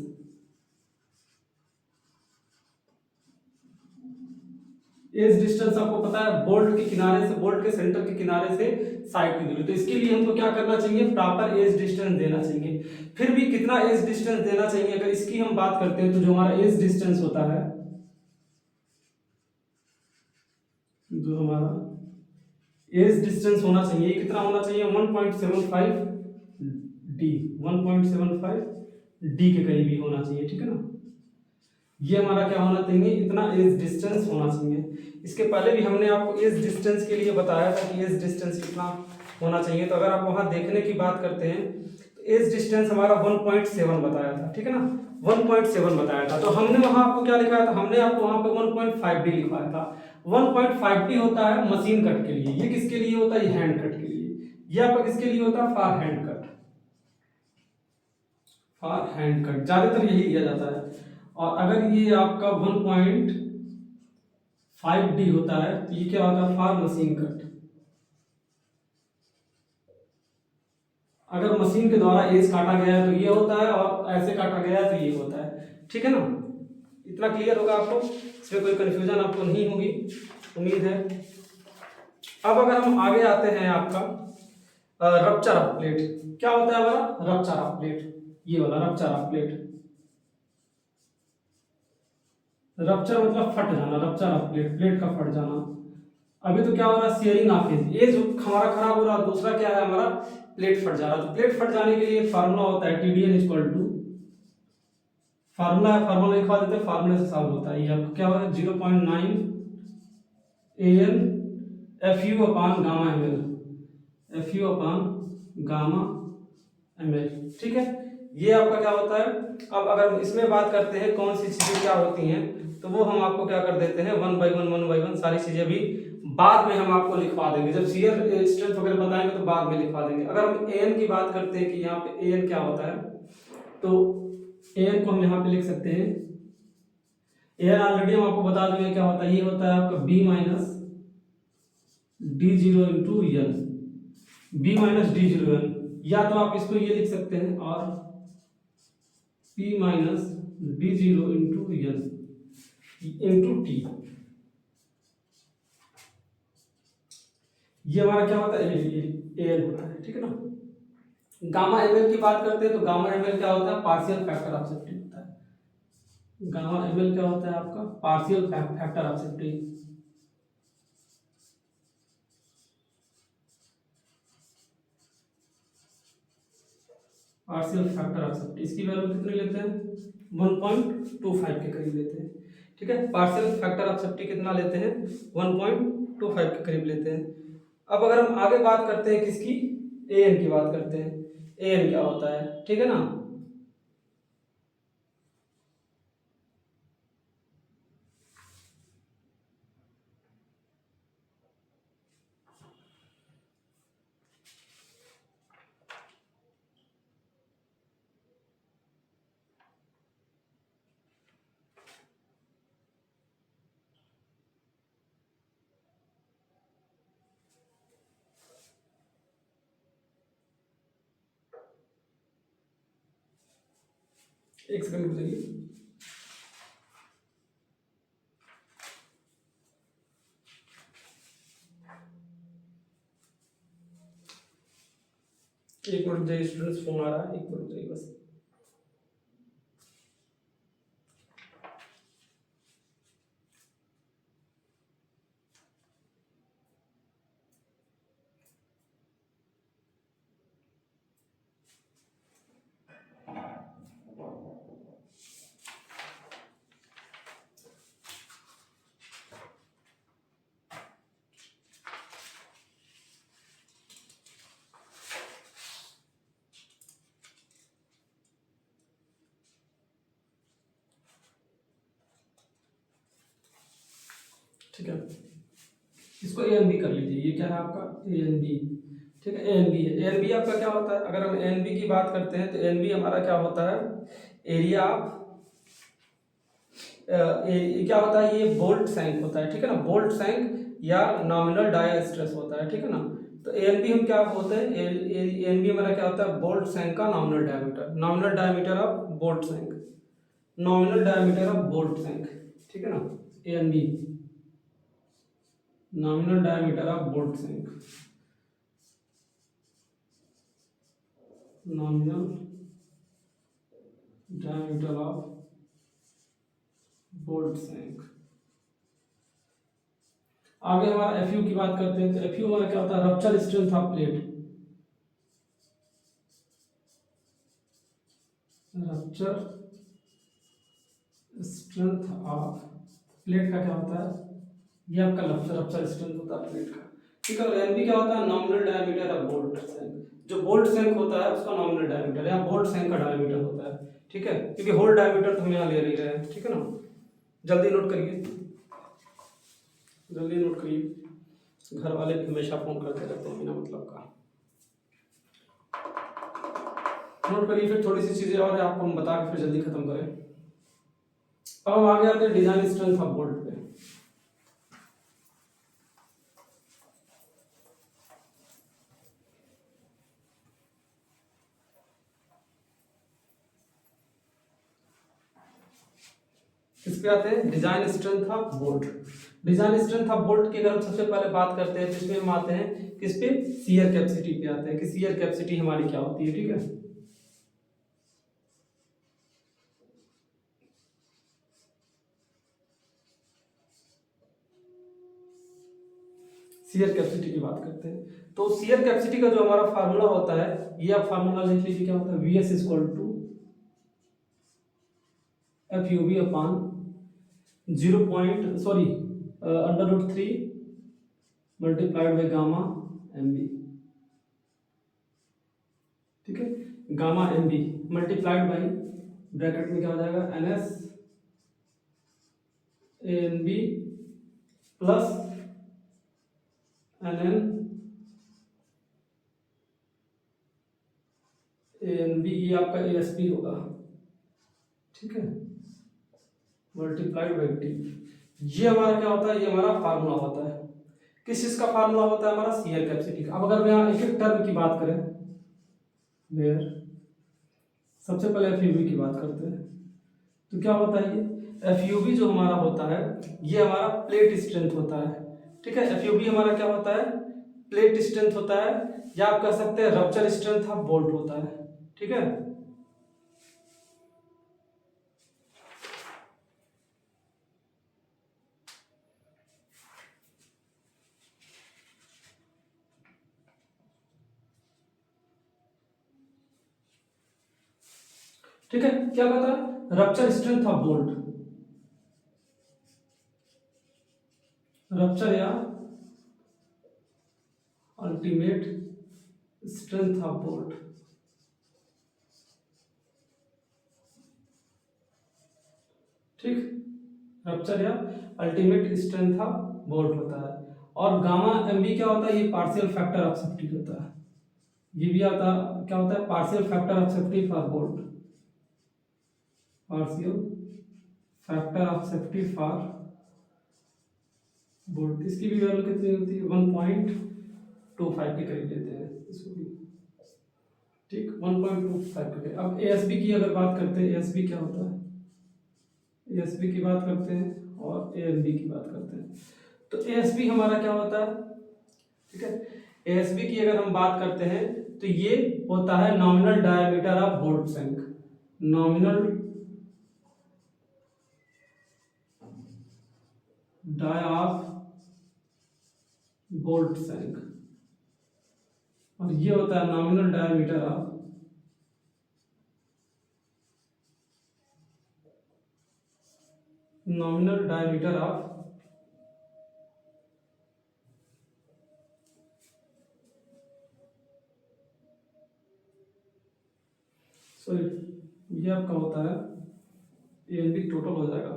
Edge distance आपको पता है, बोल्ट के किनारे से, बोल्ट के सेंटर के किनारे से साइड की दूरी। तो इसके लिए हमको क्या करना चाहिए, प्रॉपर एज डिस्टेंस देना चाहिए। फिर भी कितना एज डिस्टेंस देना चाहिए, अगर इसकी हम बात करते हैं तो जो हमारा एज डिस्टेंस होता है, जो हमारा एज डिस्टेंस होना चाहिए, कितना होना चाहिए, 1.75 डी, 1.75 डी के करीब ही होना चाहिए। ठीक है ना, ये हमारा क्या होना चाहिए, इतना एज डिस्टेंस होना चाहिए। इसके पहले भी हमने आपको एज डिस्टेंस के लिए बताया था कि एज डिस्टेंस कितना होना चाहिए। तो अगर आप वहां देखने की बात करते हैं तो एज डिस्टेंस हमारा 1.7 बताया था। ठीक है ना, 1.7 बताया था। तो हमने वहां आपको क्या लिखाया था, हमने आपको वहां पे 1.5 डी लिखवाया था। 1.5 डी होता है मशीन कट के लिए, ये किसके लिए होता है, ये हैंड कट के लिए। ये आपका किसके लिए होता है, for hand cut, for hand cut ज्यादातर यही लिया जाता है। और अगर ये आपका 1.5 डी होता है तो ये क्या होता है, फॉर मशीन कट। अगर मशीन के द्वारा एज काटा गया है तो ये होता है, और ऐसे काटा गया है तो ये होता है। ठीक है ना, इतना क्लियर होगा आपको, इसमें कोई कंफ्यूजन आपको नहीं होगी, उम्मीद है। अब अगर हम आगे आते हैं, आपका रप्चर ऑफ प्लेट क्या होता है, हमारा रप्चर ऑफ प्लेट, ये वाला रप्चर ऑफ प्लेट। रप्चर मतलब फट जाना, रप्चर ऑफ प्लेट, प्लेट का फट जाना। अभी तो क्या हो रहा है, शेयरिंग ऑफ एज हमारा खराब हो रहा है, दूसरा क्या है हमारा, प्लेट फट जा रहा है। तो प्लेट फट जाने के लिए फार्मूला होता है TDN इक्वल टू, फार्मूला लिखवा देते हैं, फार्मूले से सॉल्व होता है। ये आपको क्या होगा, 0.9 AN FU upon gamma ml, FU upon gamma ml। ठीक है, ये आपका क्या होता है। अब अगर इसमें बात करते हैं कौन सी चीजें क्या होती हैं, तो वो हम आपको क्या कर देते हैं, वन बाय वन सारी चीजें भी बाद में हम आपको लिखवा देंगे, जब शियर स्ट्रेंथ वगैरह बताएंगे तो बाद में लिखवा देंगे। अगर हम AN की बात करते हैं कि यहाँ पे AN क्या होता है, तो AN को हम यहाँ पे लिख सकते हैं, AN ऑलरेडी हम आपको बता देंगे क्या होता है, ये होता है आपका B minus D0 into N, B minus D0 N, या तो आप इसको ये लिख सकते हैं, और P minus D0 into N into T. ये हमारा क्या होता है, एल होता है। ठीक है ना, गामा ml की बात करते हैं तो गामा ml क्या होता है, पार्शियल फैक्टर ऑफ सेफ्टी होता है। गामा ml क्या होता है आपका, partial factor of safety, partial factor of safety. इसकी वैल्यू कितनी लेते हैं, 1.25 के करीब लेते हैं। ठीक है, पार्शियल फैक्टर ऑफ सेफ्टी कितना लेते हैं, 1.25 के करीब लेते हैं। अब अगर हम आगे बात करते हैं किसकी, AN की बात करते हैं, AN क्या होता है। ठीक है ना, एक सेकंड रुक जाइए। एक मिनट जाइए स्टूडेंट्स, फोन आ रहा है, एक मिनट जाइए बस। ठीक है, इसको ए एन बी कर लीजिए। ये क्या है आपका ए एन बी, ठीक है। ए एन बी है, ए एन बी आपका क्या होता है, अगर हम ए एन बी की बात करते हैं तो ए एन बी हमारा क्या होता है, एरिया ऑफ क्या होता है, ये बोल्ट सैंक होता है, ठीक है ना। बोल्ट सैंक या नॉमिनल डाई स्ट्रेस होता है, ठीक है ना। तो ए एन बी हम क्या होते हैं, ए एन बी हमारा क्या होता है, बोल्ट सैंक का nominal diameter, nominal diameter of bolt shank, nominal diameter of bolt shank, ठीक है ना। A N B nominal diameter of bolt shank, nominal diameter of bolt shank. आगे हमारा एफ यू की बात करते हैं तो एफ यू हमारा क्या होता है, rupture strength of plate, rupture strength of plate का क्या होता है, ये आपका रप्चर स्ट्रेंथ होता है प्लेट का, ठीक है। और एन बी क्या होता है, नॉमिनल डायमीटर ऑफ बोल्ट सैंक, जो बोल्ट सैंक होता है उसका नॉमिनल डायमीटर या बोल्ट सैंक का डायमीटर होता है, ठीक है। क्योंकि होल डायमीटर तो हम यहाँ ले नहीं रहे हैं, ठीक है ना। जल्दी नोट करिए, जल्दी नोट करिए, घर वाले भी हमेशा फोन करते रहते हैं बिना मतलब का। नोट करिए, फिर थोड़ी सी चीजें और है आपको हम बता के फिर जल्दी खत्म करें। अब हम आगे आते हैं डिजाइन स्ट्रेंथ ऑफ बोल्ट पे। किस पे आते हैं, design strength of bolt. Design strength of bolt की अगर हम सबसे पहले बात करते हैं तो इसमें हम आते हैं किस पे, शियर कैपेसिटी पे आते हैं कि शियर कैपेसिटी हमारी क्या होती है, ठीक है। शियर कैपेसिटी की बात करते हैं तो शियर कैपेसिटी का जो हमारा फार्मूला होता है, ये आप फार्मूला लिख लीजिए, क्या होता है, V S equal to F U B upon 0.3 multiplied by gamma M B, ठीक है। Gamma M B multiplied by bracket में क्या हो जाएगा, N S A N B plus N N A N B, ये आपका ए एस पी होगा, ठीक है, मल्टीप्लाइड बाई टी। ये हमारा क्या होता है, ये हमारा फार्मूला होता है। किस चीज का फार्मूला होता है, हमारा शियर कैपेसिटी का। अब अगर मैं यहाँ एक एक टर्म की बात करें, वेयर सबसे पहले एफ यू बी की बात करते हैं तो क्या होता है, ये एफ यू बी जो हमारा होता है ये हमारा प्लेट स्ट्रेंथ होता है, ठीक है। एफ यू बी हमारा क्या होता है, प्लेट स्ट्रेंथ होता है, या आप कह सकते हैं रप्चर स्ट्रेंथ ऑफ बोल्ट होता है, ठीक है। ठीक है, क्या कहता है, rupture strength of bolt, rupture या अल्टीमेट स्ट्रेंथ ऑफ बोल्ट, ठीक। रप्चर या अल्टीमेट स्ट्रेंथ ऑफ बोल्ट होता है। और गामा एम बी क्या होता है, ये पार्शियल फैक्टर ऑफ सेफ्टी होता है। ये भी आता क्या होता है, partial factor of safety for bolt, partial factor of safety for bolt. इसकी भी वैल्यू कितनी होती है, 1.25 के करीब लेते हैं इसको भी। ठीक, 1.25 करके। अब एएसबी की अगर बात करते हैं, एएसबी क्या होता है, एएसबी की बात करते हैं और एएलबी की बात करते हैं। तो एएसबी हमारा क्या होता है, ठीक है। एएसबी की अगर हम बात करते हैं तो ये होता है nominal diameter of bolt shank, nominal dia of bolt shank, और ये होता है nominal diameter of nominal diameter of sorry, ये आपका होता है एएनबी टोटल हो जाएगा,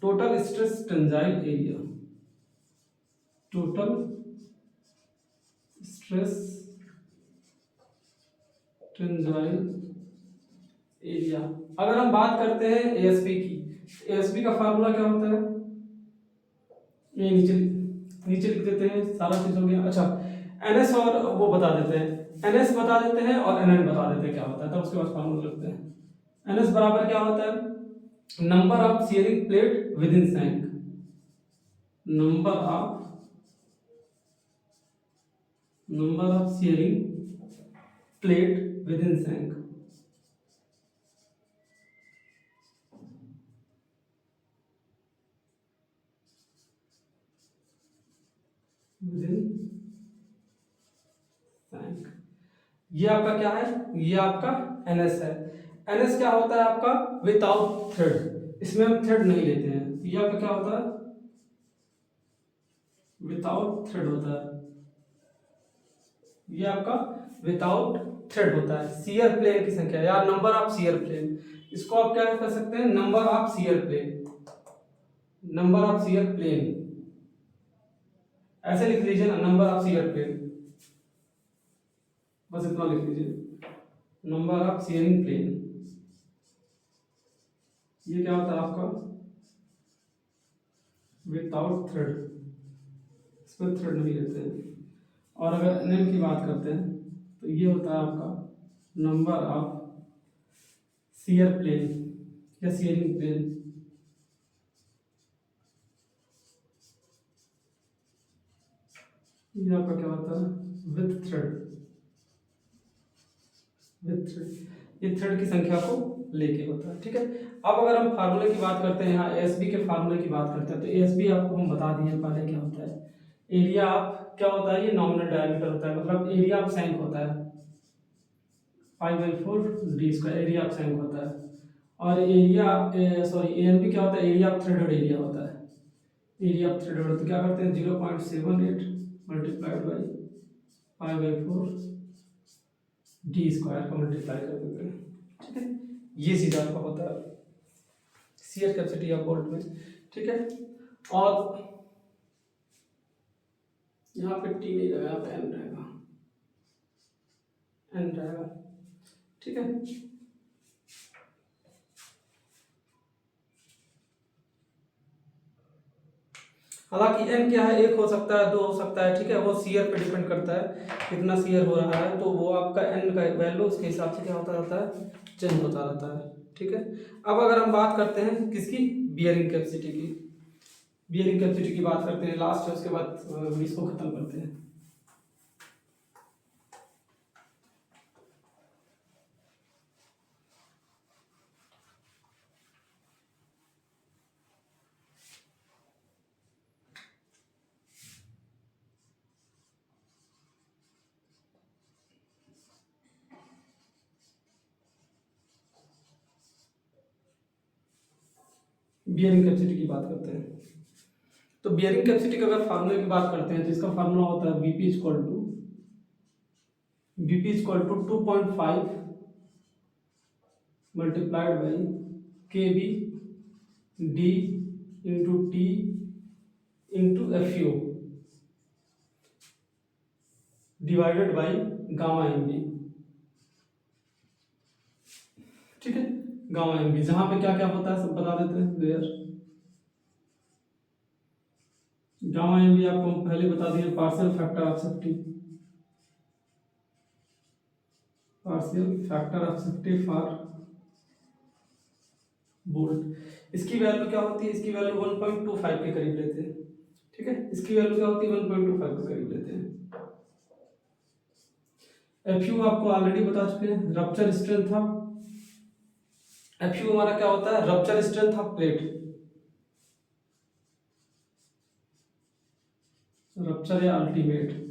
total stress tensile area, total stress tensile area. अगर हम बात करते हैं एएसपी की, एएसपी का फार्मूला क्या होता है, ये नीचे नीचे लिख देते हैं, सारा चीज हो गया। अच्छा, एनएस और वो बता देते हैं, एनएस बता देते हैं और एनएन बता देते हैं क्या होता है, तब उसके बाद फार्मूला लिखते हैं। एनएस बराबर क्या होता है, number of shearing plate within shank, number of shearing plate within shank, within shank. ये आपका क्या है, ये आपका एनएस है। एनएस क्या होता है आपका, विदाउट थ्रेड, इसमें हम थ्रेड नहीं लेते हैं। ये आपका क्या होता है, विदाउट थ्रेड होता है, ये आपका विदाउट थ्रेड होता है। शियर प्लेन की संख्या या नंबर ऑफ शियर प्लेन, इसको आप क्या कर सकते हैं, number of shear plane, number of shear plane, ऐसे लिख लीजिए ना, नंबर ऑफ शियर प्लेन, बस इतना लिख लीजिए, नंबर ऑफ शियरिंग प्लेन। ये क्या होता है आपका, विदाउट थ्रेड, इसमें थ्रेड नहीं लेते हैं। और अगर एनएम की बात करते हैं तो ये होता है आपका नंबर ऑफ शियर प्लेन या शियरिंग प्लेन। ये आपका क्या होता है, विथ थ्रेड, विथ थ्रेड, ये थ्रेड की संख्या को लेके होता है, ठीक है। अब अगर हम फार्मूले की बात करते हैं, यहाँ एएसबी के फार्मूले की बात करते हैं, तो एएसबी आपको हम बता दिए पहले क्या होता है, एरिया ऑफ क्या होता है, ये नॉमिनल डायमीटर होता है, मतलब एरिया ऑफ सैंक होता है, 5/4 d², एरिया ऑफ सैंक होता है। और एरिया सॉरी एएनबी क्या होता है, एरिया ऑफ थ्रेडेड एरिया होता है, एरिया ऑफ थ्रेडेड। तो क्या करते हैं, 0.78 मल्टीप्लाइड बाई 5/4 d² का मल्टीप्लाई कर देते हैं, ठीक है। ये सीधा आपका होता है शियर कैपेसिटी ऑफ बोल्ट में, ठीक है। और यहाँ पे टी नहीं रहेगा, यहाँ पे एन रहेगा, एन रहेगा, ठीक है। हालांकि एन क्या है, एक हो सकता है, दो हो सकता है, ठीक है, वो शियर पे डिपेंड करता है कितना शियर हो रहा है, तो वो आपका एन का वैल्यू उसके हिसाब से क्या होता रहता है, चेंज होता रहता है, ठीक है। अब अगर हम बात करते हैं किसकी, बियरिंग कैपेसिटी की, बियरिंग कैपेसिटी की बात करते हैं लास्ट है, उसके बाद इसको खत्म करते हैं। बियरिंग कैपेसिटी की बात करते हैं, तो बियरिंग कैपेसिटी का अगर फार्मूले की बात करते हैं तो इसका फार्मूला होता है BP equal to 2.5 multiplied by K B D into T into F U divided by gamma M B, ठीक है। गामा एम बी जहां पे क्या क्या होता है सब बता देते हैं देयर। गामा एम बी आपको हम पहले बता दिए, partial factor of safety, partial factor of safety for bolt. इसकी वैल्यू क्या होती है, इसकी वैल्यू 1.25 के करीब लेते हैं, ठीक है। इसकी वैल्यू क्या होती है, 1.25 के करीब लेते हैं। एफयू आपको ऑलरेडी बता चुके हैं, रप्चर स्ट्रेंथ ऑफ, एफयू हमारा क्या होता है, rupture strength of plate, rupture या ultimate.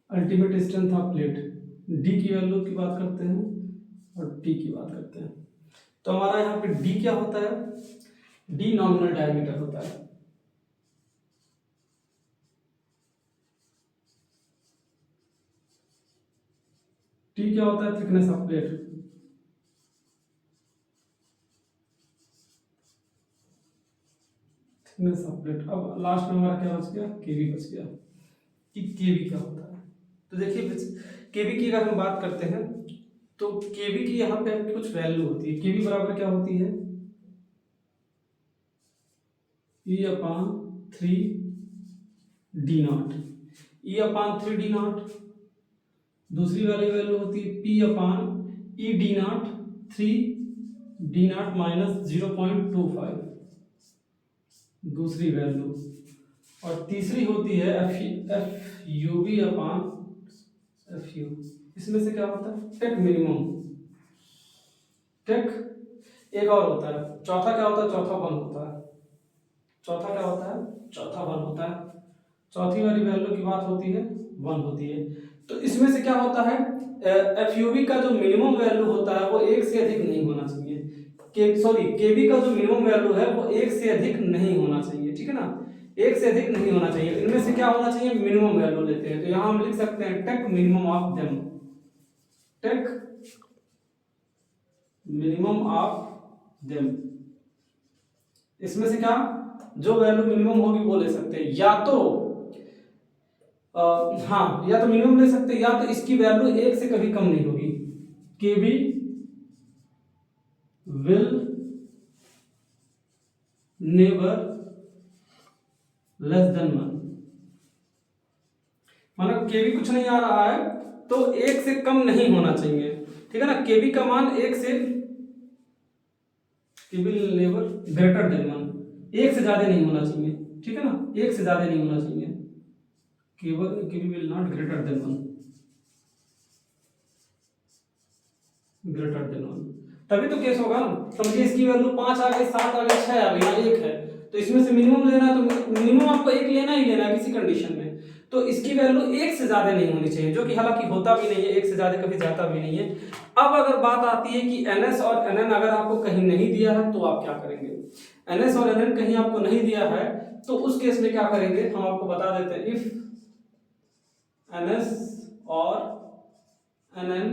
Ultimate strength of plate, D की वैल्यू की बात करते हैं और टी की बात करते हैं। तो हमारा यहाँ पे डी क्या होता है, डी नॉमिनल डायमीटर होता है, टी क्या होता है, thickness of plate, thickness of plate. अब लास्ट में हमारा क्या बच गया, केवी बच गया। कि केवी क्या होता है, तो देखिए केवी की अगर हम बात करते हैं तो केवी की यहाँ पे कुछ वैल्यू होती है। केवी बराबर क्या होती है, E/3 D0, E/3 D0। दूसरी वाली वैल्यू होती है P/E D0, 3 D0 माइनस 0.25, दूसरी वैल्यू। और तीसरी होती है FUB/FU। इसमें से क्या होता है, टेक मिनिमम, टेक एक और होता है, चौथा क्या होता है, चौथा वन होता है, चौथा क्या होता है, चौथा वन होता है। चौथी वाली वैल्यू की बात होती है, वन होती है। तो इसमें से क्या होता है, FUB का जो मिनिमम वैल्यू होता है वो एक से अधिक नहीं होना चाहिए, केबी का जो मिनिमम वैल्यू है वो एक से अधिक नहीं होना चाहिए, ठीक है ना, एक से अधिक नहीं होना चाहिए। इनमें से क्या होना चाहिए, मिनिमम वैल्यू लेते हैं, तो यहाँ हम लिख सकते हैं take minimum of them, take minimum of them. इसमें से क्या, जो वैल्यू मिनिमम होगी वो ले सकते हैं, या तो हाँ, या तो मिनिमम ले सकते हैं, या तो इसकी वैल्यू एक से कभी कम नहीं होगी। केबी विल नेवर लेस देन 1, माना केबी कुछ नहीं आ रहा है तो एक से कम नहीं होना चाहिए, ठीक है ना। केबी का मान एक से, केबी विल नेवर ग्रेटर देन 1, एक से ज्यादा नहीं होना चाहिए, ठीक है ना, एक से ज्यादा नहीं होना चाहिए। KB will not greater than 1, greater than 1, तभी तो केस होगा ना। समझिए इसकी वैल्यू 5 आ गई, 7 आ गई, 6 आ गई, यहाँ 1 है, तो इसमें से मिनिमम लेना है, तो मिनिमम आपको एक लेना ही लेना है किसी कंडीशन में। तो इसकी वैल्यू एक से ज्यादा नहीं होनी चाहिए, जो कि हालांकि होता भी नहीं है, एक से ज्यादा कभी जाता भी नहीं है। अब अगर बात आती है कि NS और NN अगर आपको कहीं नहीं दिया है तो आप क्या करेंगे, NS और NN कहीं आपको नहीं दिया है तो उस केस में क्या करेंगे, हम आपको बता देते हैं। इफ NS और NN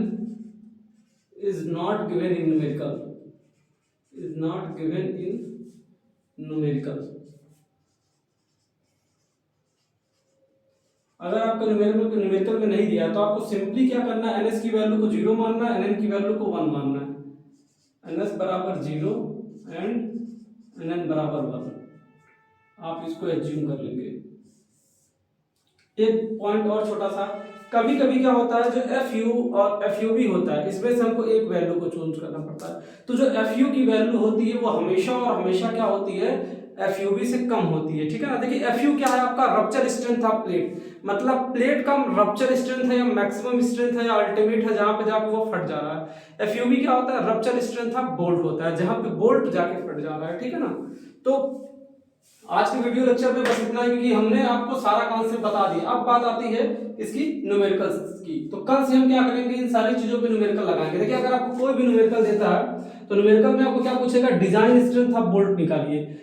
is not given in numerical, is not given in numerical, अगर आपको न्यूमेरिकल में नहीं दिया तो आपको सिंपली क्या करना है, NS की वैल्यू को 0 मानना है, NN की वैल्यू को 1 मानना है। NS बराबर 0 एंड NN बराबर 1, आप इसको एज्यूम कर लेंगे। एक पॉइंट और छोटा सा, कभी कभी क्या होता है, जो FU और FUB होता है इसमें से हमको एक वैल्यू को चूज करना पड़ता है। तो जो FU की वैल्यू होती है वो हमेशा और हमेशा क्या होती है, FUB से कम होती है, ठीक है ना। देखिए FU क्या है, आपका रप्चर स्ट्रेंथ ऑफ प्लेट, मतलब प्लेट का रप्चर स्ट्रेंथ है या मैक्सिमम स्ट्रेंथ है या अल्टीमेट है, जहां पे जाके वो फट जा रहा है। FUB क्या होता है, रप्चर स्ट्रेंथ ऑफ बोल्ट होता है, जहां पे बोल्ट जाके फट जा रहा है, ठीक है ना। तो आज के वीडियो लेक्चर में बस इतना ही, क्योंकि हमने आपको सारा कॉन्सेप्ट बता दिया। अब बात आती है इसकी न्यूमेरिकल्स की, तो कल से हम क्या करेंगे, इन सारी चीजों पे न्यूमेरिकल लगाएंगे। देखिए अगर आपको कोई भी न्यूमेरिकल देता है तो न्यूमेरिकल में आपको क्या पूछेगा, डिजाइन स्ट्रेंथ ऑफ बोल्ट निकालिए।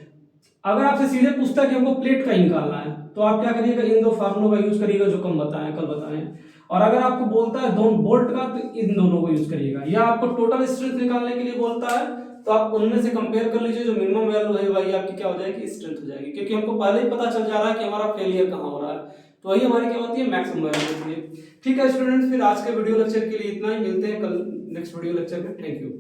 अगर आपसे सीधे पूछता है कि हमको प्लेट का ही निकालना है तो आप क्या करिएगा, इन दो फार्मूलों का यूज करिएगा जो कल बताएं। और अगर आपको बोलता है दोनों बोल्ट का तो इन दोनों को यूज करिएगा, या आपको टोटल स्ट्रेंथ निकालने के लिए बोलता है तो आप उनमें से कंपेयर कर लीजिए, जो मिनिमम वैल्यू है वही आपकी क्या हो जाएगी, स्ट्रेंथ हो जाएगी, क्योंकि हमको पहले ही पता चल जा रहा है कि हमारा फेलियर कहाँ हो रहा है, तो वही हमारी क्या होती है, मैक्सिमम वैल्यू होती है। ठीक है स्टूडेंट्स, फिर आज के वीडियो लेक्चर के लिए इतना ही, मिलते हैं कल नेक्स्ट वीडियो लेक्चर में। Thank you.